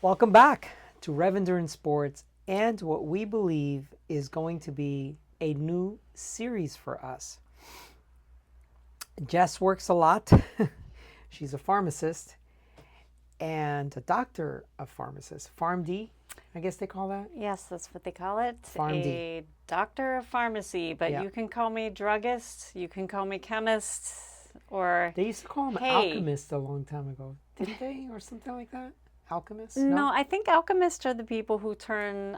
Welcome back to REV Endurance Sports and what we believe is going to be a new series for us. Jess works a lot. She's a pharmacist and a doctor of pharmacists. PharmD, I guess they call that? Yes, that's what they call it. PharmD. A doctor of pharmacy, but Yeah. you can call me druggist, you can call me chemist, or They used to call him alchemist a long time ago, didn't they? Or something like that? Alchemist? No, I think alchemists are the people who turn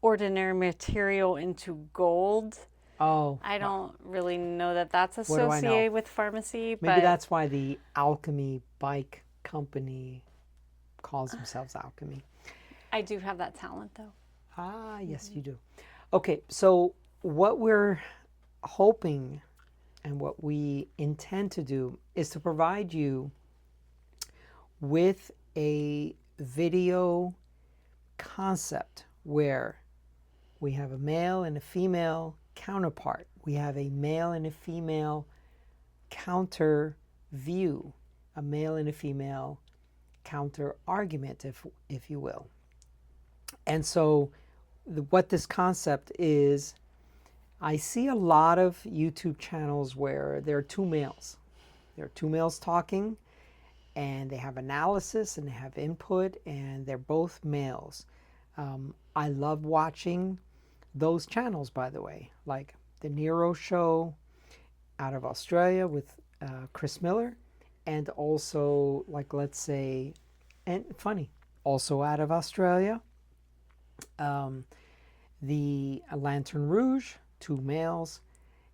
ordinary material into gold. Oh. I don't really know that that's do I know? associated with pharmacy. Maybe but that's why the Alchemy bike company calls themselves Alchemy. I do have that talent, though. Ah, yes, you do. Okay, so what we're hoping and what we intend to do is to provide you with a video concept where we have a male and a female counterpart. We have a male and a female counter view, a male and a female counter argument, if you will. And so what this concept is, I see a lot of YouTube channels where there are two males. There are two males talking, and they have analysis and they have input, and they're both males. I love watching those channels, by the way, like the REV Show out of Australia with Chris Miller, and also, like, let's say, and funny, also out of Australia, the Lantern Rouge, two males,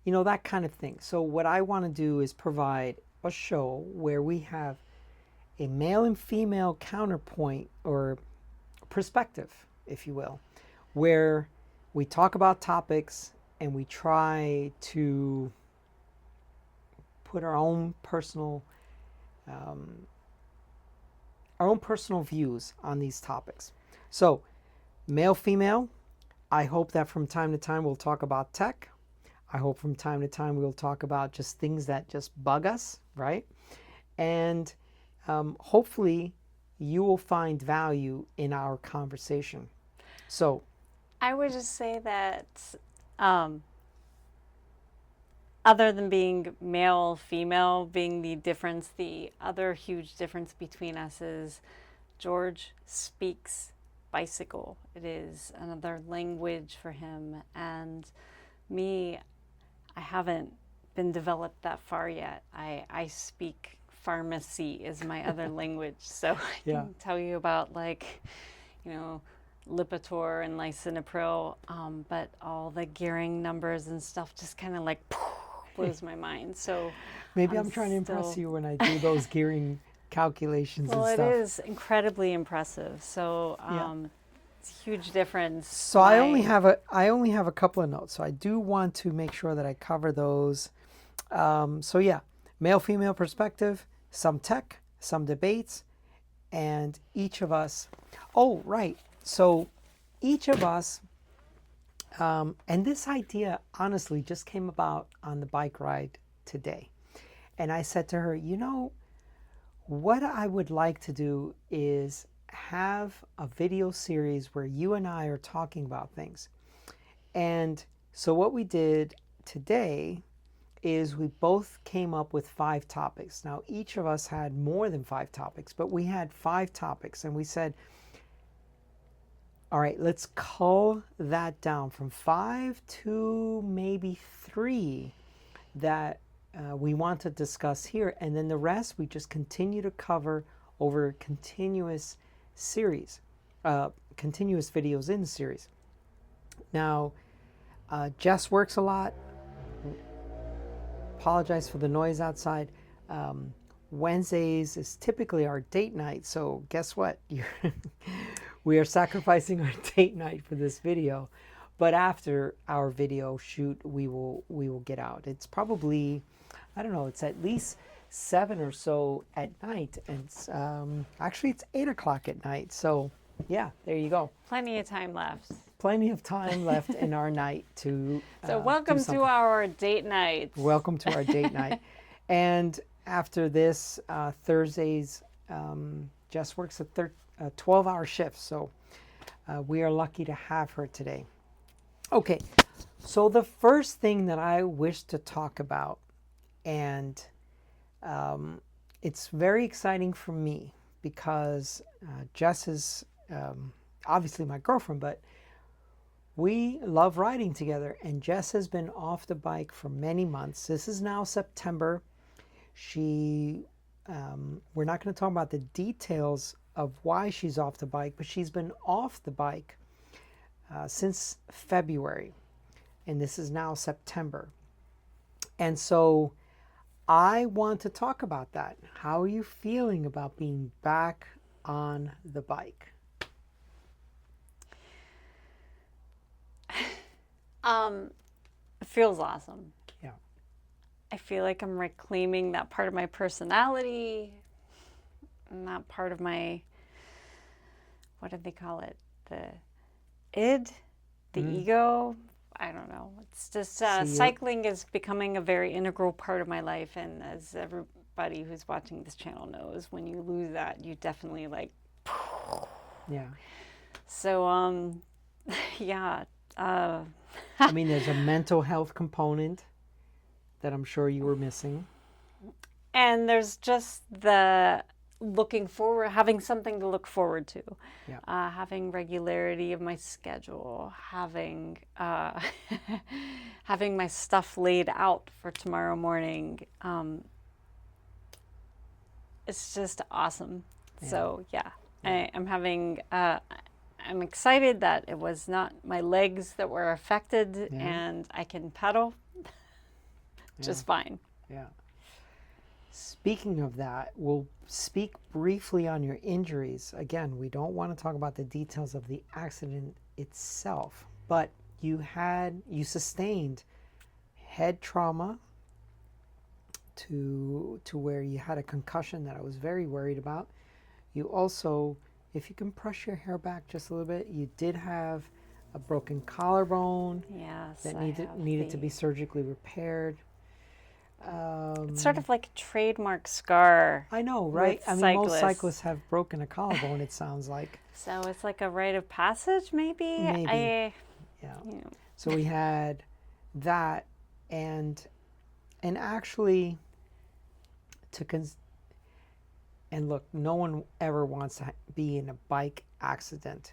you know, that kind of thing. So what I want to do is provide a show where we have a male and female counterpoint or perspective, if you will, where we talk about topics and we try to put our own personal views on these topics. So male, female, I hope that from time to time we'll talk about tech. I hope from time to time we'll talk about just things that just bug us, right? And hopefully you will find value in our conversation. So I would just say that other than being male, female, being the difference, the other huge difference between us is George speaks bicycle. It is another language for him. And me, I haven't been developed that far yet. I speak pharmacy is my other language. So I can tell you about, like, you know, Lipitor and lisinopril, but all the gearing numbers and stuff just kind of like blows my mind. So maybe I'm trying to impress you when I do those gearing calculations and stuff. Well, it is incredibly impressive. So it's a huge difference. So I only have a couple of notes. So I do want to make sure that I cover those. So yeah, male female perspective, some tech, some debates, and each of us. Oh, right. So each of us, and this idea honestly just came about on the bike ride today. And I said to her, you know, what I would like to do is have a video series where you and I are talking about things. And so what we did today is we both came up with 5 topics. Now, each of us had more than 5 topics, but we had 5 topics, and we said, all right, let's cull that down from 5 to maybe 3 that we want to discuss here, and then the rest we just continue to cover over continuous series, continuous videos in the series. Now, Jess works a lot. Apologize for the noise outside. Wednesdays is typically our date night, so guess what? We are sacrificing our date night for this video, but after our video shoot, we will get out. It's probably, I don't know, it's at least 7 or so at night, and it's, actually it's 8 o'clock at night. So yeah, there you go. Plenty of time left. Plenty of time left in our night to. So welcome to our date night. Welcome to our date night, and after this Thursday's Jess works a 12-hour shift, so we are lucky to have her today. Okay, so the first thing that I wish to talk about, and it's very exciting for me because Jess is obviously my girlfriend, but we love riding together, and Jess has been off the bike for many months. This is now September. We're not going to talk about the details of why she's off the bike, but she's been off the bike since February, and this is now September. And so I want to talk about that. How are you feeling about being back on the bike? It feels awesome. Yeah. I feel like I'm reclaiming that part of my personality, and that part of my, what do they call it? The id, the ego. I don't know. It's just cycling is becoming a very integral part of my life, and as everybody who's watching this channel knows, when you lose that, you definitely like. Yeah. So yeah. I mean, there's a mental health component that I'm sure you were missing. And there's just the looking forward, having something to look forward to. Yeah. Having regularity of my schedule, having having my stuff laid out for tomorrow morning. It's just awesome. Yeah. So yeah. I'm having. I'm excited that it was not my legs that were affected, and I can pedal just fine. Yeah. Speaking of that, we'll speak briefly on your injuries. Again, we don't want to talk about the details of the accident itself, but you sustained head trauma to where you had a concussion that I was very worried about. You also, if you can brush your hair back just a little bit, you did have a broken collarbone that needed to be surgically repaired. It's sort of like a trademark scar. I know, right? I mean, most cyclists have broken a collarbone, it sounds like. So it's like a rite of passage, maybe? Yeah. So we had that, and actually, and look, no one ever wants to be in a bike accident.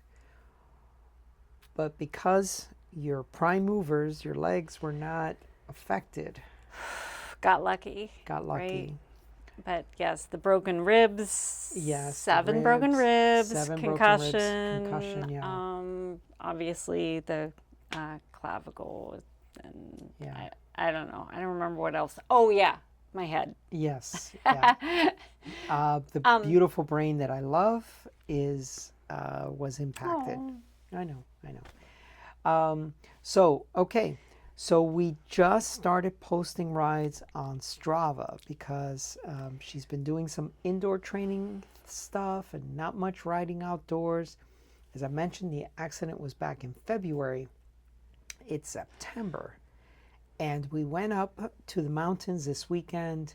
But because your prime movers, your legs were not affected. Got lucky. Right? But yes, the broken ribs. Yes. 7 broken ribs. 7 concussion. Broken ribs, concussion, yeah. Obviously the clavicle, and I don't know. I don't remember what else. Oh yeah, my head. Yes. Yeah. The beautiful brain that I love was impacted. Oh. I know. So we just started posting rides on Strava because she's been doing some indoor training stuff and not much riding outdoors. As I mentioned, the accident was back in February. It's September. And we went up to the mountains this weekend,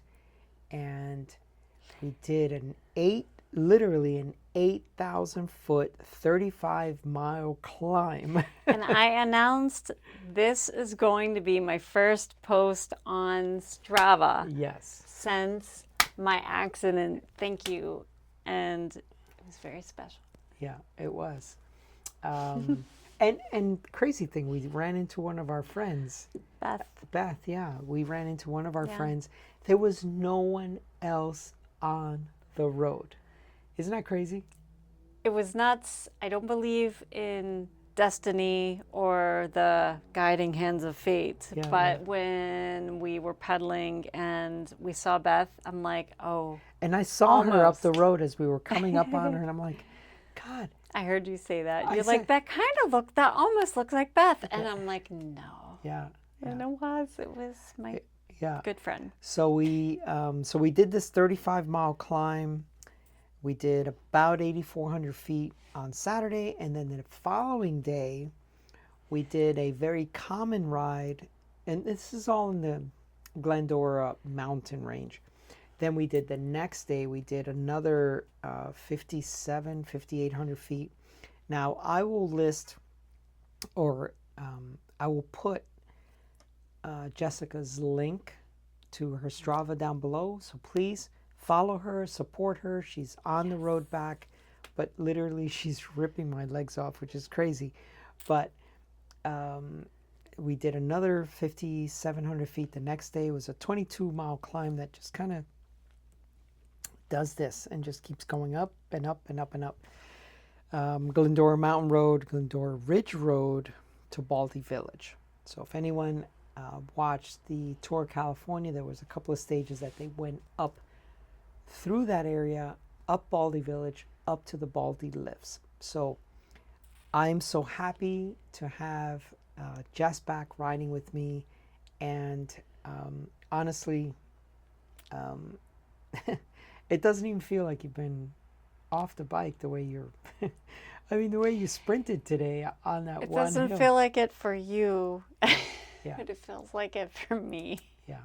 and we did literally an 8,000-foot, 35-mile climb. And I announced this is going to be my first post on Strava. Yes. Since my accident. Thank you. And it was very special. Yeah, it was. And crazy thing, we ran into one of our friends. Beth, yeah. We ran into one of our friends. There was no one else on the road. Isn't that crazy? It was nuts. I don't believe in destiny or the guiding hands of fate. But when we were pedaling and we saw Beth, I'm like, oh. And I saw her up the road as we were coming up on her, and I'm like, God. I heard you say that. You're like, that almost looks like Beth. And I'm like, no. Yeah. And it was my good friend. So we did this 35-mile climb. We did about 8,400 feet on Saturday, and then the following day, we did a very common ride, and this is all in the Glendora mountain range. Then we did the next day, we did another 5,800 feet. Now, I will list, or I will put Jessica's link to her Strava down below. So please follow her, support her. She's on the road back, but literally she's ripping my legs off, which is crazy. But we did another 5,700 feet the next day. It was a 22-mile climb that just kind of does this and just keeps going up and up and up and up. Glendora Mountain Road, Glendora Ridge Road to Baldy Village. So if anyone watched the Tour of California, there was a couple of stages that they went up through that area, up Baldy Village, up to the Baldy Lifts. So I'm so happy to have Jess back riding with me, and honestly, it doesn't even feel like you've been off the bike the way you're I mean, the way you sprinted today on that It one doesn't hill. feel like it for you, Yeah. but it feels like it for me. Yeah.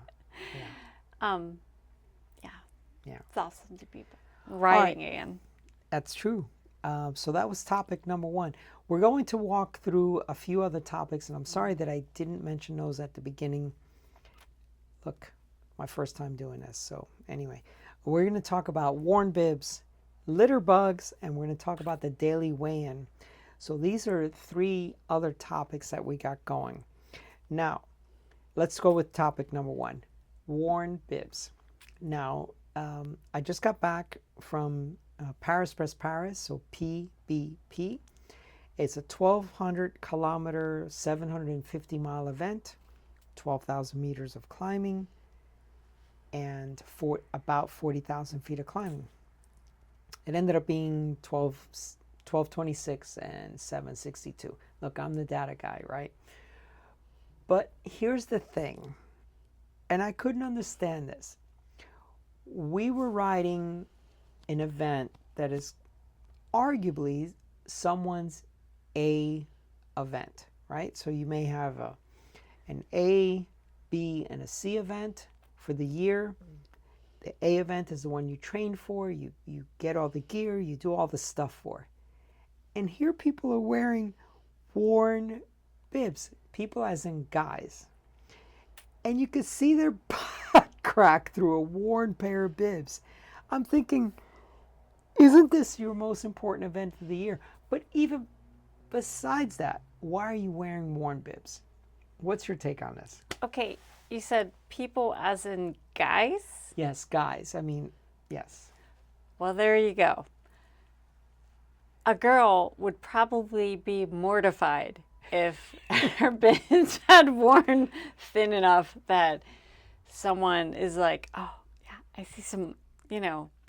Yeah. It's awesome to be riding again. That's true. So that was topic number 1. We're going to walk through a few other topics, and I'm sorry that I didn't mention those at the beginning. Look, my first time doing this. So anyway, we're going to talk about worn bibs, litter bugs, and we're going to talk about the daily weigh-in. So these are 3 other topics that we got going. Now, let's go with topic number 1, worn bibs. Now, I just got back from Paris Press Paris, so PBP. It's a 1,200 kilometer, 750 mile event, 12,000 meters of climbing, and about 40,000 feet of climbing. It ended up being 1226 and 762. Look, I'm the data guy, right? But here's the thing, and I couldn't understand this. We were riding an event that is arguably someone's A event, right? So you may have an A, B, and a C event for the year. The A event is the one you train for, you get all the gear, you do all the stuff for. And here people are wearing worn bibs, people as in guys. And you could see their butt crack through a worn pair of bibs. I'm thinking, isn't this your most important event of the year? But even besides that, why are you wearing worn bibs? What's your take on this? Okay, you said people as in guys? Yes, guys. I mean, yes. Well, there you go. A girl would probably be mortified if her bibs had worn thin enough that someone is like, oh, yeah, I see some,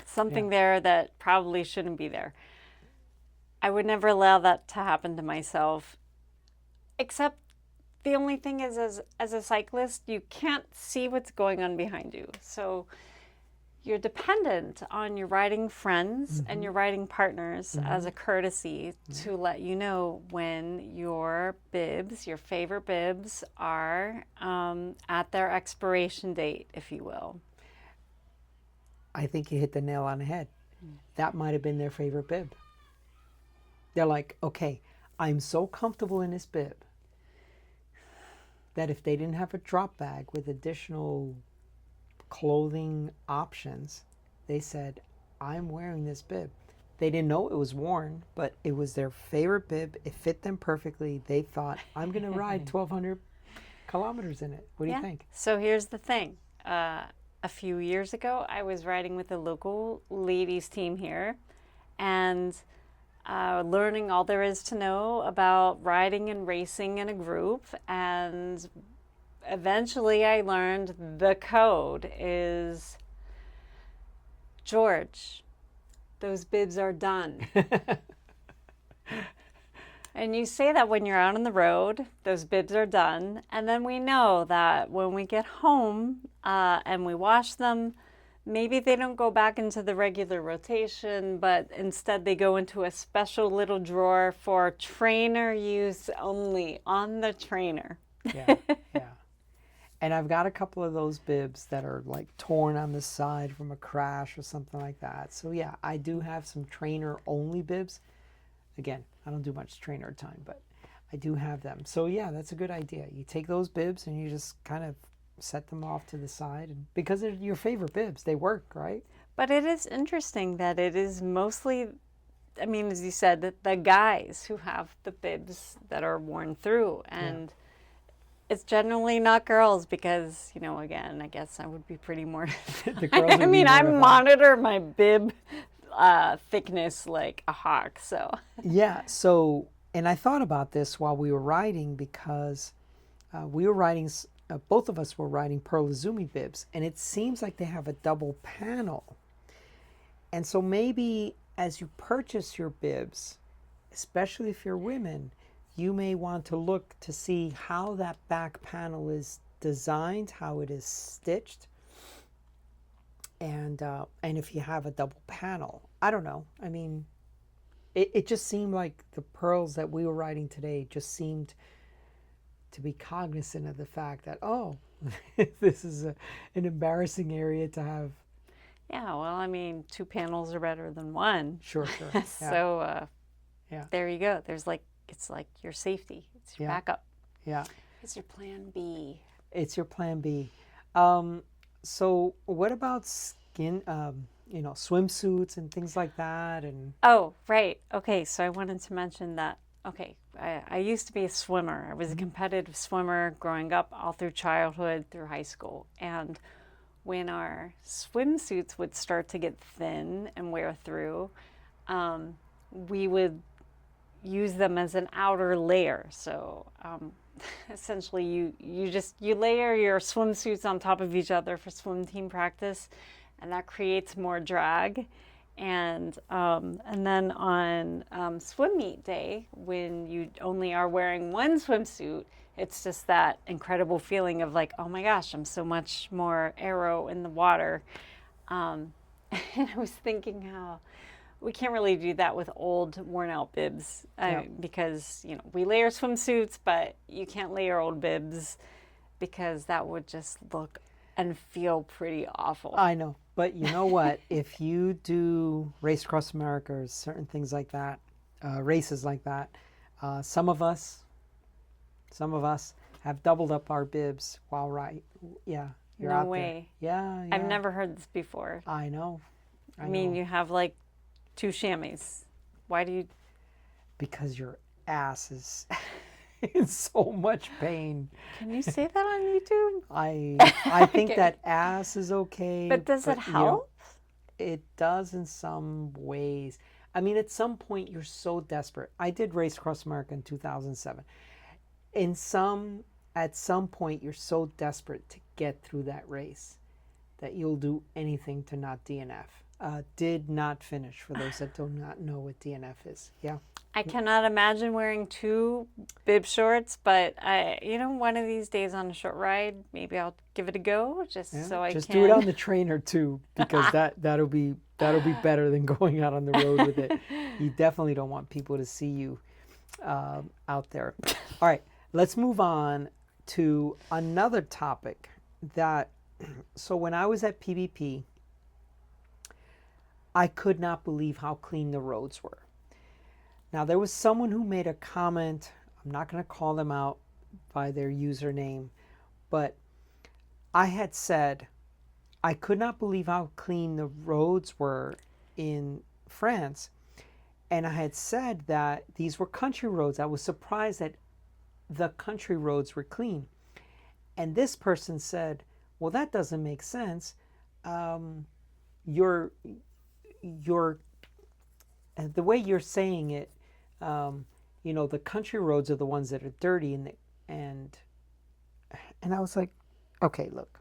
something there that probably shouldn't be there. I would never allow that to happen to myself, except the only thing is, as a cyclist, you can't see what's going on behind you. So you're dependent on your riding friends and your riding partners as a courtesy to let you know when your bibs, your favorite bibs, are at their expiration date, if you will. I think you hit the nail on the head. That might have been their favorite bib. They're like, okay, I'm so comfortable in this bib that if they didn't have a drop bag with additional clothing options, they said, I'm wearing this bib. They didn't know it was worn, but it was their favorite bib. It fit them perfectly. They thought, I'm going to ride 1,200 kilometers in it. What do you think? So here's the thing. A few years ago, I was riding with a local ladies team here, and learning all there is to know about riding and racing in a group, and eventually I learned the code is, George, those bibs are done. And you say that when you're out on the road, those bibs are done, and then we know that when we get home and we wash them, maybe they don't go back into the regular rotation, but instead they go into a special little drawer for trainer use only on the trainer. Yeah. And I've got a couple of those bibs that are like torn on the side from a crash or something like that. So yeah, I do have some trainer only bibs. Again, I don't do much trainer time, but I do have them. So yeah, that's a good idea. You take those bibs and you just kind of set them off to the side, and because they're your favorite bibs, they work, right? But it is interesting that it is mostly, I mean, as you said, the guys who have the bibs that are worn through. And it's generally not girls because, you know, again, I guess I would be pretty more. The girls I would be mean, I mortified. monitor my bib thickness like a hawk. So Yeah, so, and I thought about this while we were riding because we were riding, both of us were riding Pearl Izumi bibs, and it seems like they have a double panel. And so maybe as you purchase your bibs, especially if you're women, you may want to look to see how that back panel is designed, how it is stitched, and if you have a double panel. I don't know. I mean, it just seemed like the pearls that we were riding today just seemed to be cognizant of the fact that, oh, this is an embarrassing area to have. yeah, well, I mean, 2 panels are better than 1. Sure. Yeah. So Yeah. there you go. There's like, it's like your safety. It's your Yeah. backup. Yeah. It's your plan B. It's your plan B. So what about skin, swimsuits and things like that? And Oh, right. Okay, so I wanted to mention that. Okay, I used to be a swimmer. I was a competitive swimmer growing up all through childhood, through high school. And when our swimsuits would start to get thin and wear through, we would use them as an outer layer. So essentially you layer your swimsuits on top of each other for swim team practice, and that creates more drag. And then on swim meet day, when you only are wearing one swimsuit, it's just that incredible feeling of like, oh my gosh, I'm so much more aero in the water. And I was thinking how we can't really do that with old worn out bibs because, you know, we layer swimsuits, but you can't layer old bibs because that would just look and feel pretty awful. I know, but you know what? If you do Race Across America or certain things like that, races like that, some of us have doubled up our bibs while riding. Yeah, you're No out way. there. Yeah. I've never heard this before. I know. I mean, know. you have like 2 chamois. Why do you? Because your ass is in so much pain. Can you say that on YouTube? I think Okay. that ass is okay. But does it help? It does in some ways. I mean, at some point you're so desperate. I did Race Across America in 2007. At some point you're so desperate to get through that race that you'll do anything to not DNF. Did not finish, for those that do not know what DNF is. Yeah. I cannot imagine wearing 2 bib shorts, but one of these days on a short ride, maybe I'll give it a go just so I just can. do it on the trainer too, because that'll be better than going out on the road with it. You definitely don't want people to see you out there. All right, let's move on to another topic so when I was at PBP, I could not believe how clean the roads were. Now, there was someone who made a comment. I'm not going to call them out by their username, but I had said I could not believe how clean the roads were in France. And I had said that these were country roads. I was surprised that the country roads were clean. And this person said, well, that doesn't make sense. The way you're saying it, the country roads are the ones that are dirty, and I was like, okay, look,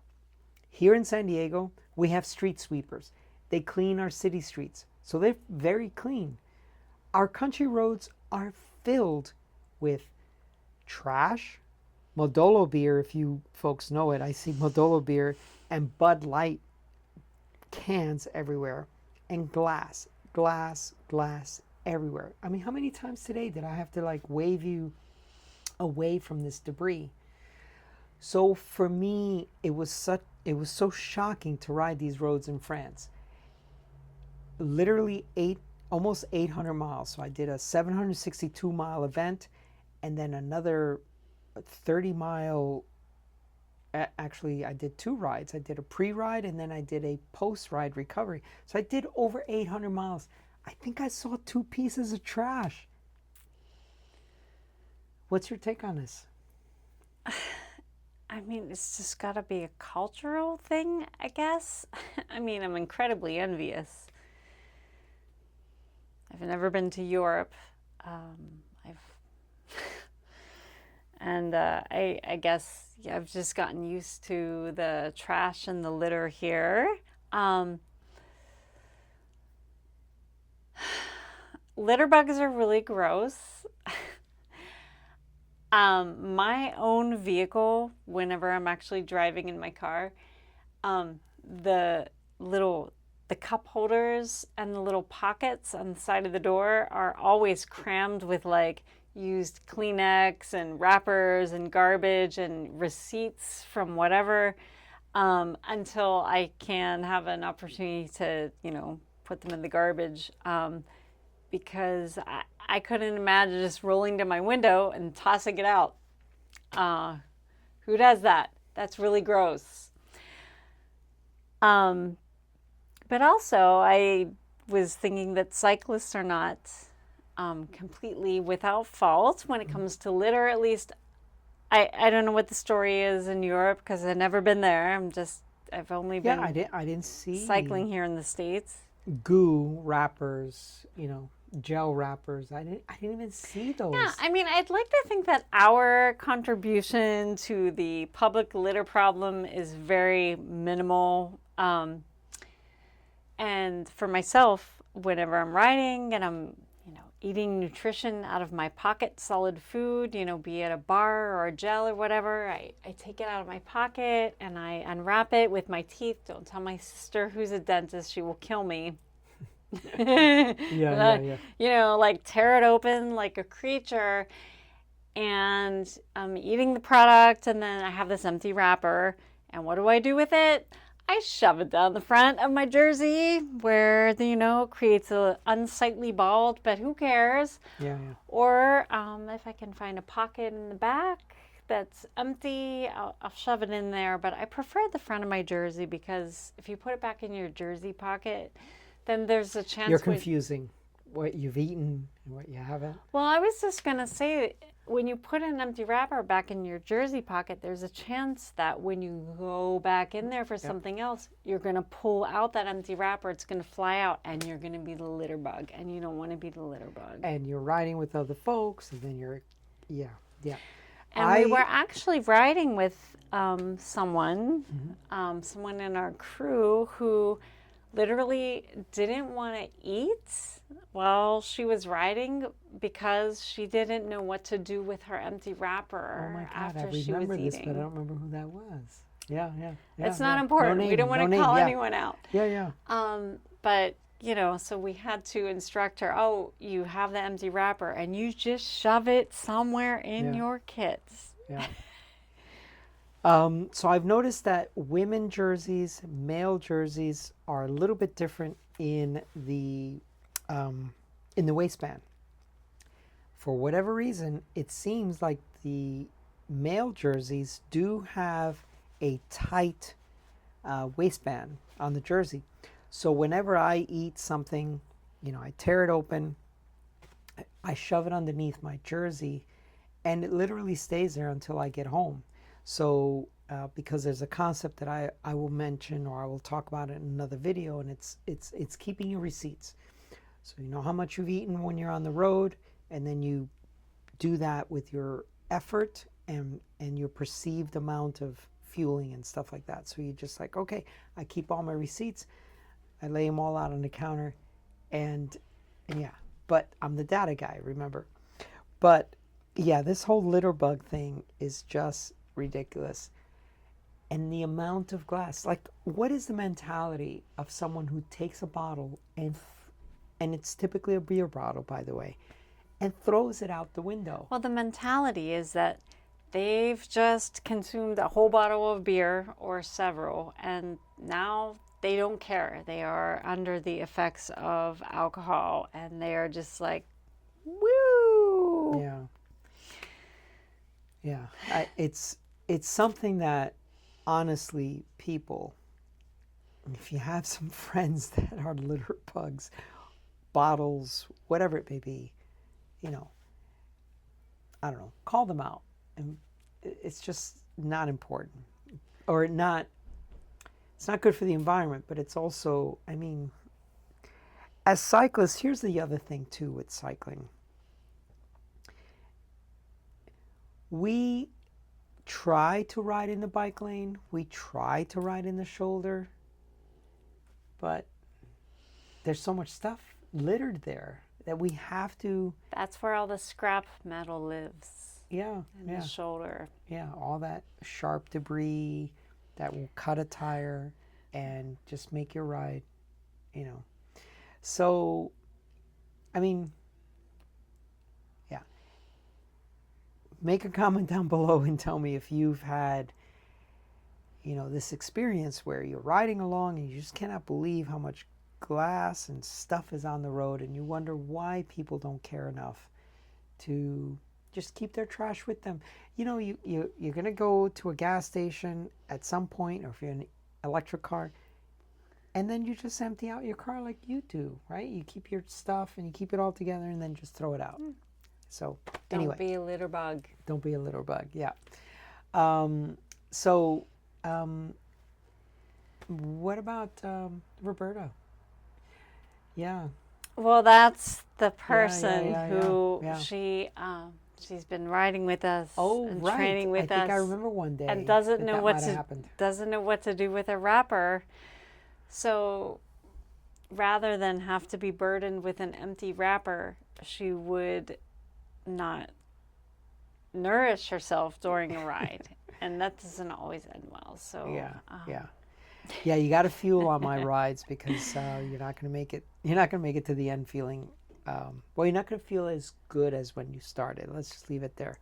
here in San Diego, we have street sweepers. They clean our city streets, so they're very clean. Our country roads are filled with trash, Modelo beer, if you folks know it. I see Modelo beer and Bud Light cans everywhere, and glass everywhere. I mean, how many times today did I have to wave you away from this debris? So for me, it was so shocking to ride these roads in France. Literally almost 800 miles. So I did a 762-mile event, and then another 30-mile. Actually, I did 2 rides. I did a pre-ride, and then I did a post-ride recovery. So I did over 800 miles. I think I saw 2 pieces of trash. What's your take on this? I mean, it's just got to be a cultural thing, I guess. I mean, I'm incredibly envious. I've never been to Europe. I guess I've just gotten used to the trash and the litter here. Litterbugs are really gross. My own vehicle, whenever I'm actually driving in my car, the cup holders and the little pockets on the side of the door are always crammed with like used Kleenex and wrappers and garbage and receipts from whatever, until I can have an opportunity to, put them in the garbage, because I couldn't imagine just rolling to my window and tossing it out. Who does that? That's really gross. But also, I was thinking that cyclists are not completely without fault when it comes to litter. At least, I don't know what the story is in Europe because I've never been there. I've only been I didn't see cycling here in the States. Goo wrappers, gel wrappers. I didn't even see those. Yeah, I mean, I'd like to think that our contribution to the public litter problem is very minimal. And for myself, whenever I'm riding and I'm, eating nutrition out of my pocket, solid food, be it a bar or a gel or whatever, I take it out of my pocket and I unwrap it with my teeth. Don't tell my sister who's a dentist, she will kill me. Yeah. Like tear it open like a creature, and I'm eating the product, and then I have this empty wrapper, and what do I do with it? I shove it down the front of my jersey where, creates an unsightly bald, but who cares? Yeah. Or if I can find a pocket in the back that's empty, I'll shove it in there. But I prefer the front of my jersey because if you put it back in your jersey pocket, then there's a chance... You're confusing what you've eaten and what you haven't. Well, I was just going to say, when you put an empty wrapper back in your jersey pocket, there's a chance that when you go back in there for something else, you're going to pull out that empty wrapper, it's going to fly out, and you're going to be the litter bug, and you don't want to be the litter bug. And you're riding with other folks, and then you're, yeah. And we were actually riding with someone in our crew who literally didn't want to eat while she was riding because she didn't know what to do with her empty wrapper after she was eating. This, but I don't remember who that was. Yeah. It's not important. We don't want to call anyone out. Yeah. But, so we had to instruct her, you have the empty wrapper and you just shove it somewhere in your kits. Yeah. So I've noticed that women jerseys, male jerseys are a little bit different in the waistband. For whatever reason, it seems like the male jerseys do have a tight waistband on the jersey. So whenever I eat something, I tear it open, I shove it underneath my jersey, and it literally stays there until I get home. So because there's a concept that I will mention or I will talk about it in another video, and it's keeping your receipts. So you know how much you've eaten when you're on the road, and then you do that with your effort and your perceived amount of fueling and stuff like that. So you're just like, okay, I keep all my receipts, I lay them all out on the counter, and yeah, but I'm the data guy, remember. But yeah, this whole litter bug thing is just ridiculous. And the amount of glass, like, what is the mentality of someone who takes a bottle and it's typically a beer bottle, by the way, and throws it out the window? Well, the mentality is that they've just consumed a whole bottle of beer or several, and now they don't care. They are under the effects of alcohol, and they are just like, woo! Yeah. Yeah. It's something that, honestly, people, if you have some friends that are litter bugs, bottles, whatever it may be, you know, I don't know, call them out. And it's just not important, or not, it's not good for the environment, but it's also, I mean, as cyclists, here's the other thing too with cycling. We try to ride in the bike lane, we try to ride in the shoulder, but there's so much stuff littered there that we have to. That's where all the scrap metal lives. Yeah, in the shoulder. Yeah, all that sharp debris that will cut a tire and just make your ride, you know. So, I mean, yeah. Make a comment down below and tell me if you've had, you know, this experience where you're riding along and you just cannot believe how much glass and stuff is on the road, and you wonder why people don't care enough to just keep their trash with them. You know, you're going to go to a gas station at some point, or if you're in an electric car, and then you just empty out your car like you do, right? You keep your stuff and you keep it all together and then just throw it out. So anyway. Don't be a litter bug. Don't be a litter bug, yeah. What about Roberta? Yeah. Well, that's the person yeah, who yeah. she's been riding with us and right. training with us. I think I remember one day and doesn't know what to do with a wrapper. So rather than have to be burdened with an empty wrapper, she would not nourish herself during a ride, and that doesn't always end well. So yeah, you got to fuel on my rides, because you're not going to make it. You're not going to make it to the end feeling. Well, you're not going to feel as good as when you started. Let's just leave it there.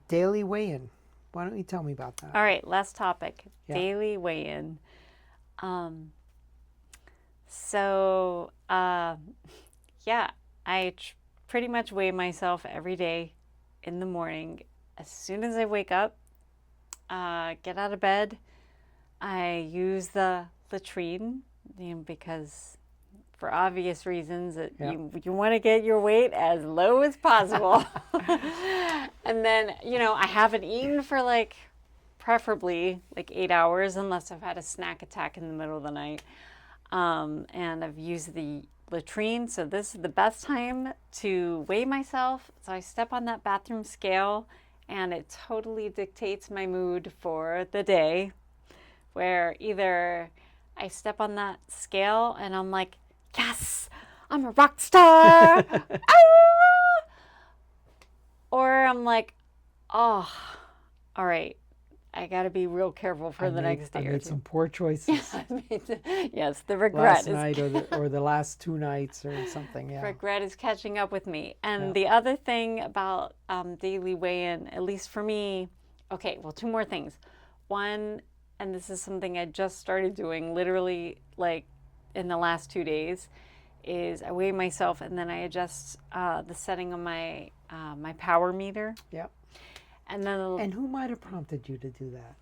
Daily weigh-in. Why don't you tell me about that? All right, last topic. Yeah. Daily weigh-in. I pretty much weigh myself every day in the morning. As soon as I wake up, get out of bed, I use the latrine, because for obvious reasons, you want to get your weight as low as possible. And then, I haven't eaten for preferably 8 hours, unless I've had a snack attack in the middle of the night. And I've used the latrine, so this is the best time to weigh myself. So I step on that bathroom scale, and it totally dictates my mood for the day, where either I step on that scale and I'm like, yes, I'm a rock star. Or I'm like, oh, all right, I got to be real careful for the next day or two. I made some poor choices. Yes, the regret last night or the last 2 nights or something. Yeah. Regret is catching up with me. And the other thing about daily weigh-in, at least for me, okay, well, 2 more things. One, and this is something I just started doing literally in the last 2 days, is I weigh myself and then I adjust the setting on my my power meter. Yep. And who might have prompted you to do that?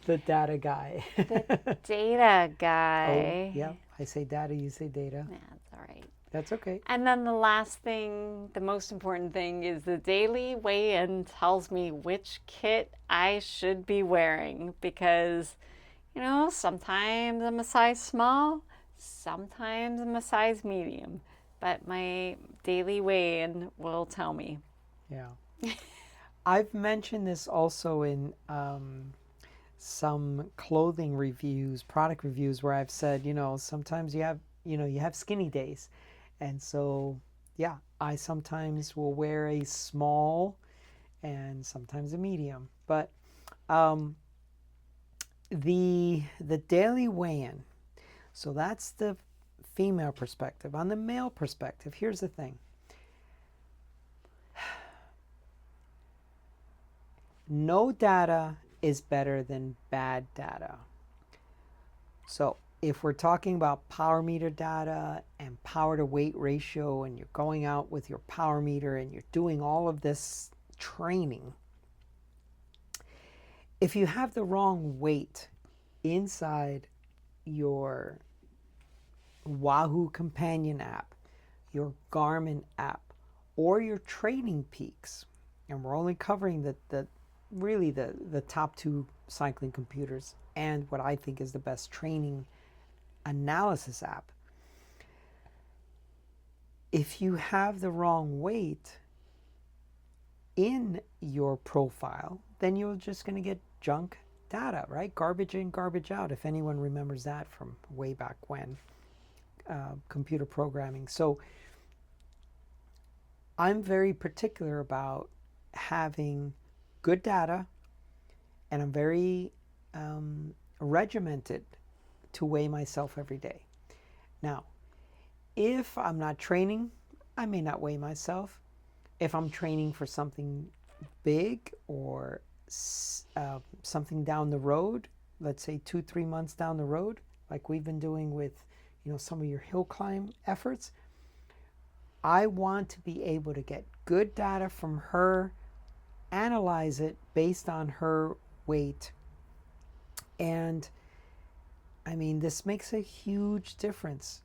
The data guy. The data guy. Oh, yeah. I say data, you say data. Yeah, that's all right. That's okay. And then the last thing, the most important thing, is the daily weigh-in tells me which kit I should be wearing, because, sometimes I'm a size small, sometimes I'm a size medium, but my daily weigh-in will tell me. Yeah. I've mentioned this also in some clothing reviews, product reviews, where I've said, sometimes you have skinny days. And so, yeah, I sometimes will wear a small and sometimes a medium. But the daily weigh-in, so that's the female perspective. On the male perspective, here's the thing. No data is better than bad data. So if we're talking about power meter data and power to weight ratio, and you're going out with your power meter and you're doing all of this training, if you have the wrong weight inside your Wahoo Companion app, your Garmin app, or your Training Peaks, and we're only covering the top two cycling computers and what I think is the best training analysis app. If you have the wrong weight in your profile, then you're just going to get junk data, right? Garbage in, garbage out, if anyone remembers that from way back when, computer programming. So I'm very particular about having good data, and I'm very regimented to weigh myself every day. Now, if I'm not training, I may not weigh myself. If I'm training for something big or something down the road, let's say 2-3 months down the road, like we've been doing with, you know, some of your hill climb efforts, I want to be able to get good data from her, analyze it based on her weight. And I mean, this makes a huge difference.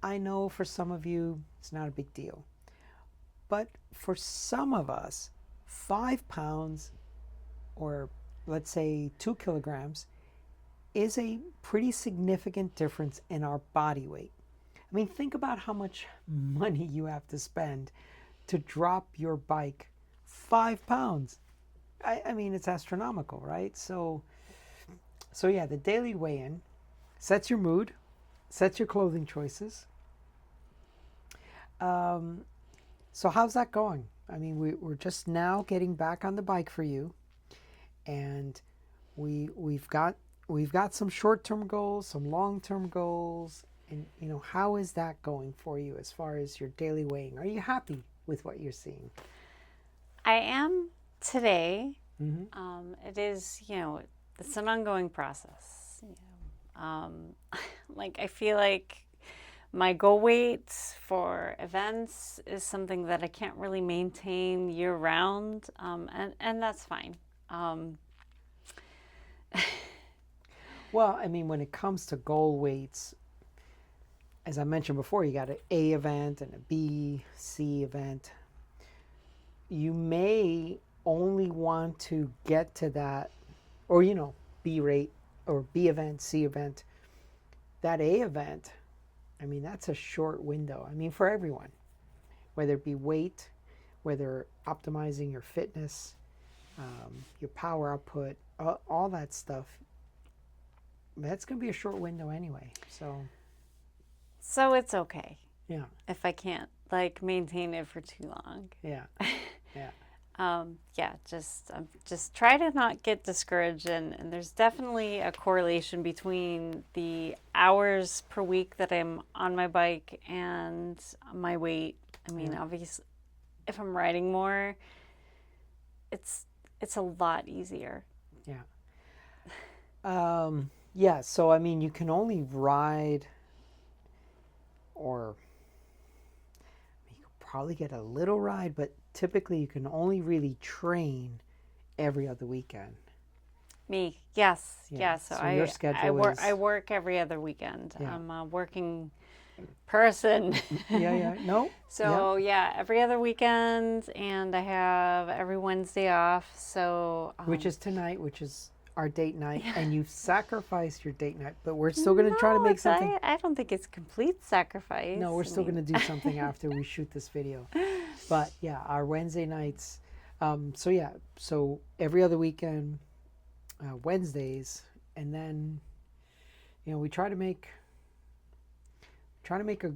I know for some of you, it's not a big deal. But for some of us, 5 pounds, or let's say 2 kilograms, is a pretty significant difference in our body weight. I mean, think about how much money you have to spend to drop your bike 5 pounds. I mean, it's astronomical, right? So yeah, the daily weigh-in sets your mood, sets your clothing choices. So how's that going? I mean, we're just now getting back on the bike for you, and we've got some short-term goals, some long-term goals, and you know, how is that going for you as far as your daily weighing? Are you happy with what you're seeing? I am today. Mm-hmm. It is, you know, it's an ongoing process. You know. Like I feel like my goal weight for events is something that I can't really maintain year round, and that's fine. Well, I mean, when it comes to goal weights, as I mentioned before, you got an A event and a B, C event. You may only want to get to that, or, you know, B rate or B event, C event. That A event, I mean, that's a short window. I mean, for everyone, whether it be weight, whether optimizing your fitness, your power output, all that stuff, that's going to be a short window anyway. So it's okay. Yeah. If I can't like maintain it for too long. Yeah. Yeah. Yeah, just try to not get discouraged, and there's definitely a correlation between the hours per week that I'm on my bike and my weight. I mean, obviously, if I'm riding more, it's a lot easier. Yeah. Yeah, so I mean, you can only ride, or you could probably get a little ride, but typically you can only really train every other weekend. Me, yes, yeah. So your schedule is... I work every other weekend. Yeah. I'm a working person. Yeah. No. So yeah, every other weekend, and I have every Wednesday off. So which is tonight, which is our date night, and you've sacrificed your date night, but we're still going to try to make something. I don't think it's complete sacrifice. No, we're still going to do something after we shoot this video. But yeah, our Wednesday nights. So every other weekend, Wednesdays, and then, you know, we try to make a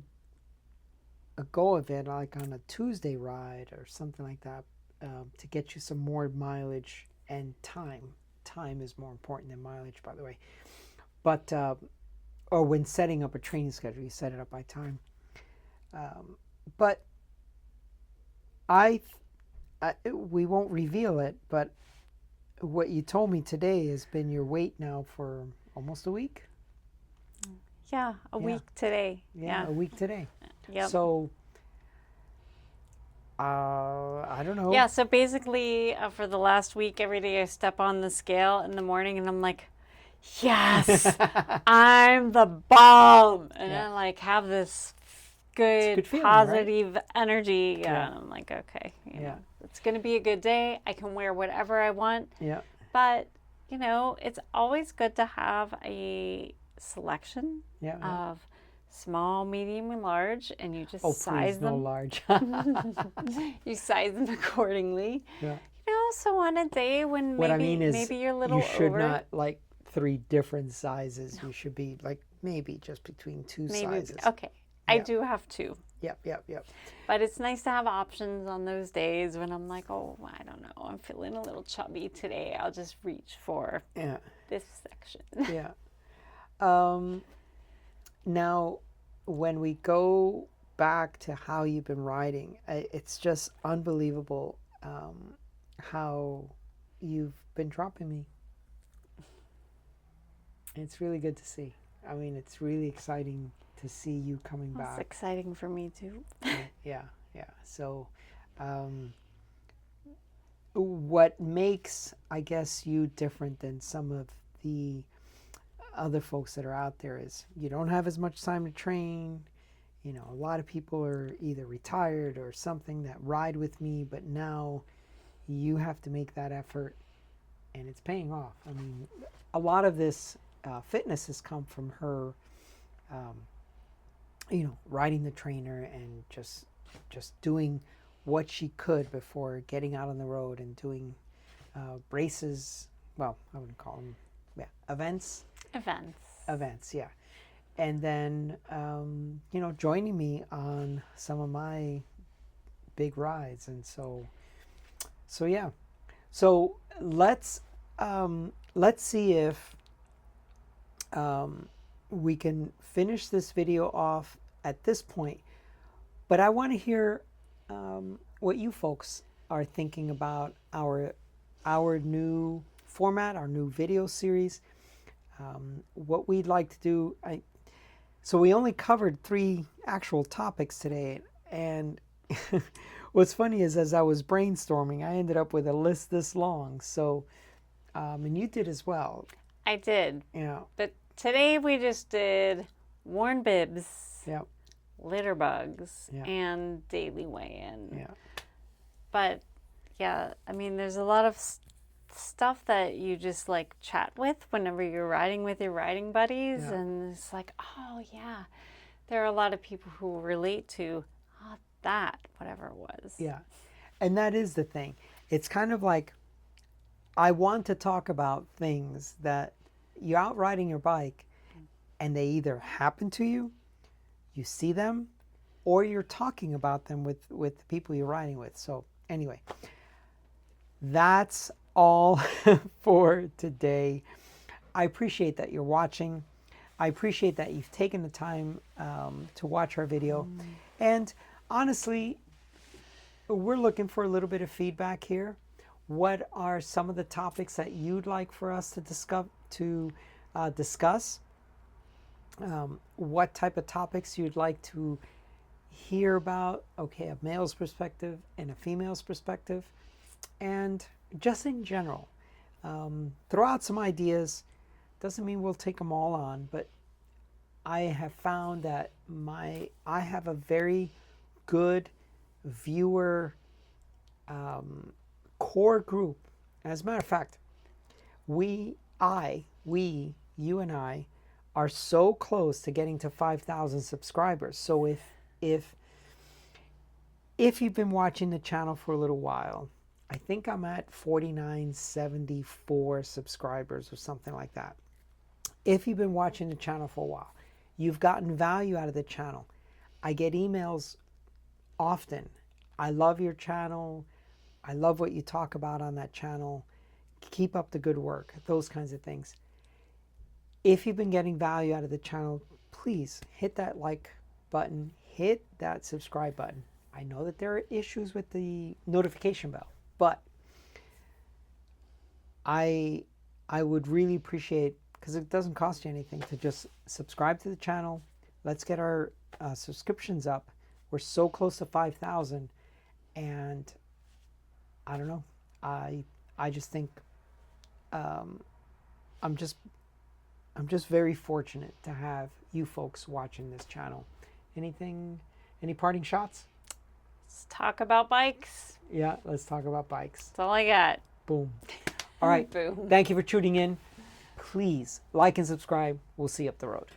go of it, like on a Tuesday ride or something like that, to get you some more mileage and time. Time is more important than mileage, by the way. But or when setting up a training schedule, you set it up by time. But we won't reveal it, but what you told me today has been your weight now for almost a week. Yeah, a week today. Yeah, a week today. Yep. So, I don't know. Yeah, so basically for the last week, every day I step on the scale in the morning and I'm like, yes, I'm the bomb. And I like have this good feeling, positive energy. Yeah. And I'm like, okay, you know, it's going to be a good day. I can wear whatever I want. Yeah. But, you know, it's always good to have a selection of small, medium, and large, and you just size them. No large. You size them accordingly. Yeah. You know, so on a day when What I mean is, maybe you're a little you should over, not like 3 different sizes. You should be like maybe just between 2 sizes. Okay, I do have 2. Yep. But it's nice to have options on those days when I'm like, oh, I don't know, I'm feeling a little chubby today. I'll just reach for this section. Yeah. Now, when we go back to how you've been riding, it's just unbelievable how you've been dropping me. It's really good to see. I mean, it's really exciting to see you coming back. It's exciting for me too. Yeah. So, what makes, I guess, you different than some of the other folks that are out there is you don't have as much time to train. You know, a lot of people are either retired or something that ride with me, but now you have to make that effort, and it's paying off. I mean, a lot of this fitness has come from her, you know, riding the trainer and just doing what she could before getting out on the road and doing races. Well, I wouldn't call them events. Events, yeah. And then, you know, joining me on some of my big rides. And so yeah. So let's see if we can finish this video off at this point. But I want to hear what you folks are thinking about our new format, our new video series. What we'd like to do. So we only covered 3 actual topics today, and what's funny is as I was brainstorming, I ended up with a list this long. So, and you did as well. I did. Yeah. But today we just did worn bibs, Yeah. litterbugs, and daily weigh-in. Yeah. But yeah, I mean, there's a lot of stuff that you just like chat with whenever you're riding with your riding buddies, and it's like, oh yeah, there are a lot of people who relate to that, whatever it was. Yeah. And that is the thing. It's kind of like, I want to talk about things that you're out riding your bike and they either happen to you, you see them, or you're talking about them with the people you're riding with. So anyway, that's all for today. I appreciate that you're watching. I appreciate that you've taken the time to watch our video. And honestly, we're looking for a little bit of feedback here. What are some of the topics that you'd like for us to discuss? What type of topics you'd like to hear about? Okay, a male's perspective and a female's perspective. And just in general, throw out some ideas. Doesn't mean we'll take them all on, but I have found that I have a very good viewer core group. As a matter of fact, you and I are so close to getting to 5,000 subscribers. So if you've been watching the channel for a little while, I think I'm at 4,974 subscribers or something like that. If you've been watching the channel for a while, you've gotten value out of the channel. I get emails often. I love your channel. I love what you talk about on that channel. Keep up the good work. Those kinds of things. if you've been getting value out of the channel, please hit that like button, hit that subscribe button. I know that there are issues with the notification bell, but I would really appreciate, because it doesn't cost you anything, to just subscribe to the channel. Let's get our subscriptions up. We're so close to 5,000, and I don't know. I just think I'm just very fortunate to have you folks watching this channel. Any parting shots? Let's talk about bikes. Yeah, let's talk about bikes. That's all I got. Boom. All right. Boom. Thank you for tuning in. Please like and subscribe. We'll see you up the road.